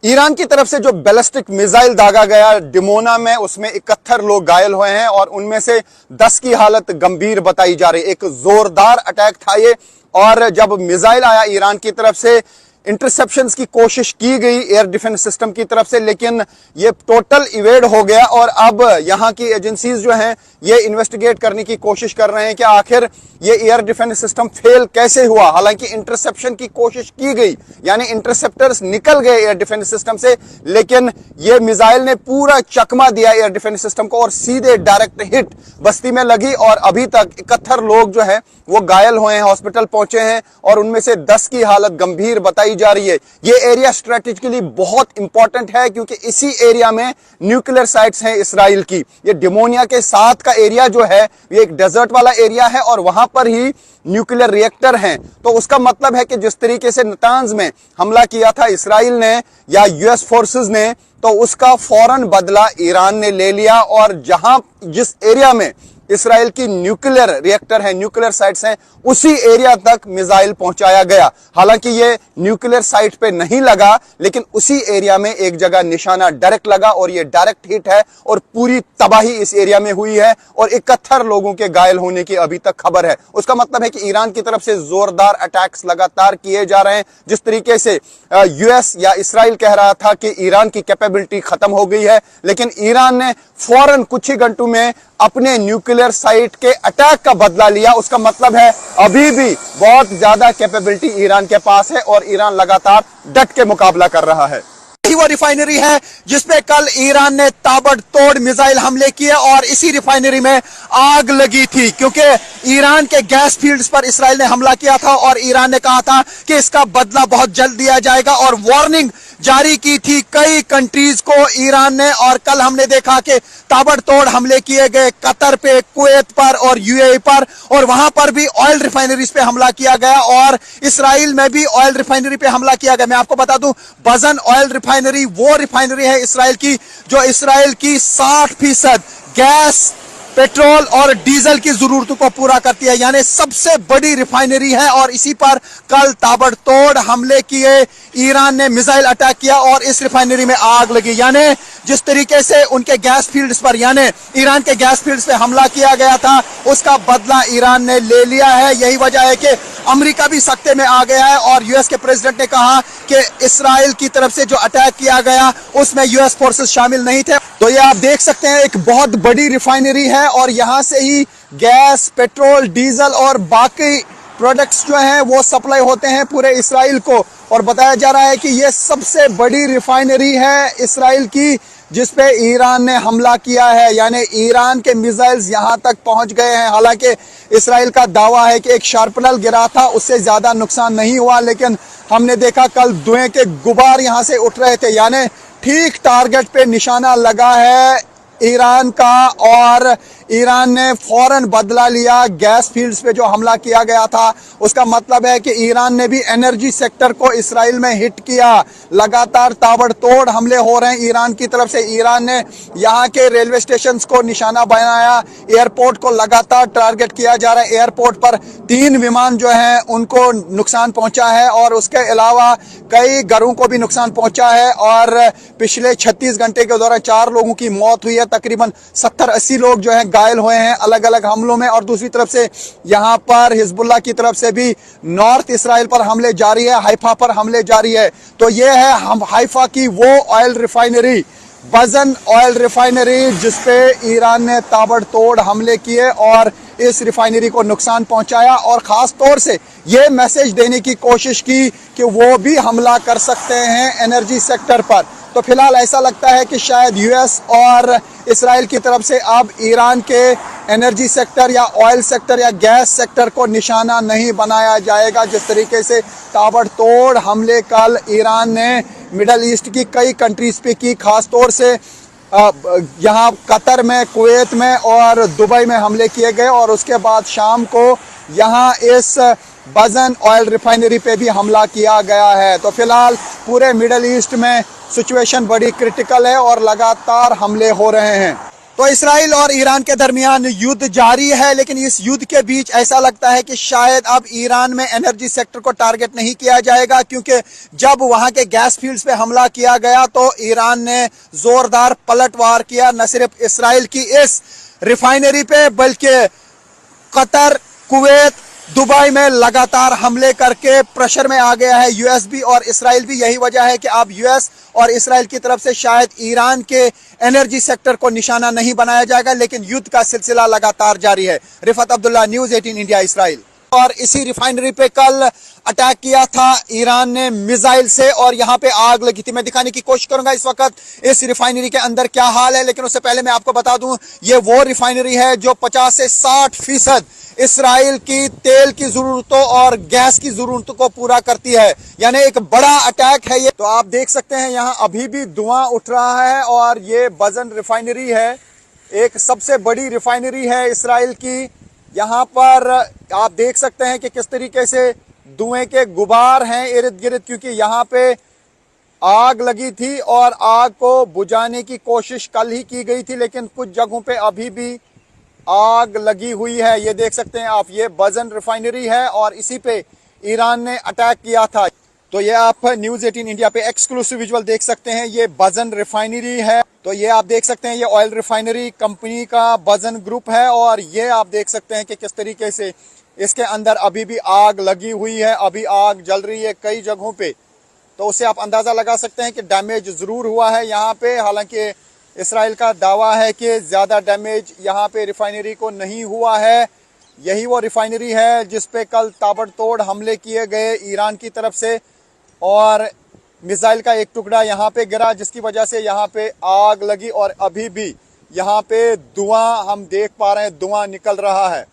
Iran की तरफ से जो बैलिस्टिक मिसाइल दागा गया डिमोना में, उसमें 71 लोग घायल हुए हैं और उनमें से 10 की हालत गंभीर बताई जा रही है। एक जोरदार अटैक था ये, और जब मिसाइल आया ईरान की तरफ से इंटरसेप्शंस की कोशिश की गई एयर डिफेंस सिस्टम की तरफ से, लेकिन ये टोटल इवेड हो गया। और अब यहां की एजेंसीज जो हैं ये इन्वेस्टिगेट करने की कोशिश कर रहे हैं कि आखिर ये एयर डिफेंस सिस्टम फेल कैसे हुआ। हालांकि इंटरसेप्शन की कोशिश की गई, यानी इंटरसेप्टर्स निकल गए एयर डिफेंस सिस्टम से, लेकिन ये मिसाइल ने पूरा चकमा दिया एयर डिफेंस सिस्टम को और सीधे डायरेक्ट हिट बस्ती में लगी। और अभी तक 71 लोग जो है वो घायल हुए हैं, हॉस्पिटल पहुंचे हैं, और उनमें से 10 की हालत गंभीर बताई जा रही है। ये एरिया स्ट्रेटेजिकली बहुत इंपॉर्टेंट है, क्योंकि इसी एरिया में न्यूक्लियर साइट्स हैं इसराइल की। ये डिमोनिया के साथ का एरिया जो है ये एक डेजर्ट वाला एरिया है, और वहां पर ही न्यूक्लियर रिएक्टर हैं। तो उसका मतलब है कि जिस तरीके से नतांज में हमला किया था इसराइल ने या यूएस फोर्सेस ने, तो उसका फौरन बदला ईरान ने ले लिया, और जिस एरिया में इसराइल की न्यूक्लियर रिएक्टर है, न्यूक्लियर साइट्स हैं, उसी एरिया तक मिसाइल पहुंचाया गया। हालांकि ये न्यूक्लियर साइट पे नहीं लगा, लेकिन उसी एरिया में एक जगह निशाना डायरेक्ट लगा, और ये डायरेक्ट हिट है और पूरी तबाही इस एरिया में हुई है, और 71 लोगों के घायल होने की अभी तक खबर है। उसका मतलब है कि ईरान की तरफ से जोरदार अटैक्स लगातार किए जा रहे हैं। जिस तरीके से यूएस या इसराइल कह रहा था कि ईरान की कैपेबिलिटी खत्म हो गई है, लेकिन ईरान ने फौरन कुछ ही घंटों में अपने न्यूक्लियर साइट के अटैक का बदला लिया। उसका मतलब है अभी भी बहुत ज्यादा कैपेबिलिटी ईरान के पास है, और ईरान लगातार डट के मुकाबला कर रहा है। यही वो रिफाइनरी है जिसपे कल ईरान ने ताबड़तोड़ मिसाइल हमले किए, और इसी रिफाइनरी में आग लगी थी, क्योंकि ईरान के गैस फील्ड्स पर इसराइल ने हमला किया था, और ईरान ने कहा था कि इसका बदला बहुत जल्द दिया जाएगा, और वार्निंग जारी की थी कई कंट्रीज को ईरान ने। और कल हमने देखा कि ताबड़तोड़ हमले किए गए कतर पे, कुवैत पर और यूएई पर, और वहां पर भी ऑयल रिफाइनरीज पे हमला किया गया, और इसराइल में भी ऑयल रिफाइनरी पे हमला किया गया। मैं आपको बता दूं, बजन ऑयल रिफाइनरी वो रिफाइनरी है इसराइल की जो इसराइल की 60% गैस, पेट्रोल और डीजल की जरूरतों को पूरा करती है, यानी सबसे बड़ी रिफाइनरी है। और इसी पर कल ताबड़तोड़ हमले किए, ईरान ने मिसाइल अटैक किया और इस रिफाइनरी में आग लगी। यानी जिस तरीके से उनके गैस फील्ड्स पर, यानी ईरान के गैस फील्ड्स पे हमला किया गया था, उसका बदला ईरान ने ले लिया है। यही वजह है कि अमेरिका भी सख्ते में आ गया है, और यूएस के प्रेसिडेंट ने कहा कि इसराइल की तरफ से जो अटैक किया गया उसमें यूएस फोर्सेस शामिल नहीं थे। तो ये आप देख सकते हैं एक बहुत बड़ी रिफाइनरी है, और यहां से ही गैस, पेट्रोल, डीजल और बाकी प्रोडक्ट्स जो हैं वो सप्लाई होते हैं पूरे इसराइल को। और बताया जा रहा है कि ये सबसे बड़ी रिफाइनरी है इसराइल की जिस पे ईरान ने हमला किया है, यानी ईरान के मिसाइल्स यहां तक पहुंच गए हैं। हालांकि इसराइल का दावा है कि एक शार्पनर गिरा था, उससे ज्यादा नुकसान नहीं हुआ, लेकिन हमने देखा कल धुएं के गुबार यहां से उठ रहे थे, यानी ठीक टारगेट पे निशाना लगा है ईरान का, और ईरान ने फौरन बदला लिया गैस फील्ड्स पे जो हमला किया गया था। उसका मतलब है कि ईरान ने भी एनर्जी सेक्टर को इसराइल में हिट किया। लगातार ताबड़तोड़ हमले हो रहे हैं ईरान की तरफ से। ईरान ने यहाँ के रेलवे स्टेशंस को निशाना बनाया, एयरपोर्ट को लगातार टारगेट किया जा रहा है। एयरपोर्ट पर 3 विमान जो हैं उनको नुकसान पहुंचा है, और उसके अलावा कई घरों को भी नुकसान पहुंचा है। और पिछले 36 घंटे के दौरान 4 लोगों की मौत हुई है, तकरीबन 70-80 लोग जो हैं घायल हुए हैं अलग अलग हमलों में। और दूसरी तरफ से यहां पर हिजबुल्लाह की तरफ से भी नॉर्थ इसराइल पर हमले जारी है, हाइफा पर हमले जारी है। तो ये है हाइफा की वो ऑयल रिफाइनरी, बजन ऑयल रिफाइनरी, जिसपे ईरान ने ताबड़तोड़ हमले किए और इस रिफाइनरी को नुकसान पहुंचाया, और खास तौर से ये मैसेज देने की कोशिश की कि वो भी हमला कर सकते हैं एनर्जी सेक्टर पर। तो फिलहाल ऐसा लगता है कि शायद यूएस और इसराइल की तरफ से अब ईरान के एनर्जी सेक्टर या ऑयल सेक्टर या गैस सेक्टर को निशाना नहीं बनाया जाएगा। जिस तरीके से ताबड़तोड़ हमले कल ईरान ने मिडल ईस्ट की कई कंट्रीज पे की, खास तौर से यहाँ कतर में, कुवैत में और दुबई में हमले किए गए, और उसके बाद शाम को यहाँ इस बजन ऑयल रिफाइनरी पे भी हमला किया गया है। तो फिलहाल पूरे मिडल ईस्ट में सिचुएशन बड़ी क्रिटिकल है और लगातार हमले हो रहे हैं। तो इसराइल और ईरान के दरमियान युद्ध जारी है, लेकिन इस युद्ध के बीच ऐसा लगता है कि शायद अब ईरान में एनर्जी सेक्टर को टारगेट नहीं किया जाएगा, क्योंकि जब वहां के गैस फील्ड्स पे हमला किया गया तो ईरान ने जोरदार पलटवार किया, न सिर्फ इसराइल की इस रिफाइनरी पे बल्कि कतर, कुवैत, दुबई में लगातार हमले करके प्रेशर में आ गया है यूएस भी और इसराइल भी। यही वजह है कि अब यूएस और इसराइल की तरफ से शायद ईरान के एनर्जी सेक्टर को निशाना नहीं बनाया जाएगा, लेकिन युद्ध का सिलसिला लगातार जारी है। Rifat Abdullah, news 18 India, Israel. और इसी रिफाइनरी पे कल अटैक किया था ईरान ने मिसाइल से और यहां पे आग लगी थी। मैं दिखाने की कोशिश करूंगा इस वक्त इस रिफाइनरी के अंदर क्या हाल है, लेकिन उससे पहले मैं आपको बता दूं ये वो रिफाइनरी है जो 50 से 60% इसराइल की तेल की जरूरतों और गैस की जरूरतों को पूरा करती है, यानी एक बड़ा अटैक है ये। तो आप देख सकते हैं यहां अभी भी धुआं उठ रहा है और ये बजन रिफाइनरी है, एक सबसे बड़ी रिफाइनरी है इसराइल की। यहां पर आप देख सकते हैं कि किस तरीके से धुएं के गुबार हैं इर्द गिर्द, क्योंकि यहां पे आग लगी थी और आग को बुझाने की कोशिश कल ही की गई थी, लेकिन कुछ जगहों पे अभी भी आग लगी हुई है। ये देख सकते हैं आप, ये बजन रिफाइनरी है और इसी पे ईरान ने अटैक किया था। तो ये आप न्यूज़ 18 इंडिया पे एक्सक्लूसिव विजुअल देख सकते हैं, ये बजन रिफाइनरी है। तो ये आप देख सकते हैं ये ऑयल रिफाइनरी कंपनी का बजन ग्रुप है और ये आप देख सकते हैं कि किस तरीके से इसके अंदर अभी भी आग लगी हुई है, अभी आग जल रही है कई जगहों पे। तो उससे आप अंदाजा लगा सकते हैं कि डैमेज जरूर हुआ है यहाँ पे। हालांकि इसराइल का दावा है कि ज्यादा डैमेज यहाँ पे रिफाइनरी को नहीं हुआ है। यही वो रिफाइनरी है जिस पे कल ताबड़तोड़ हमले किए गए ईरान की तरफ से और मिसाइल का एक टुकड़ा यहाँ पे गिरा, जिसकी वजह से यहाँ पे आग लगी और अभी भी यहाँ पे धुआं हम देख पा रहे हैं, धुआं निकल रहा है।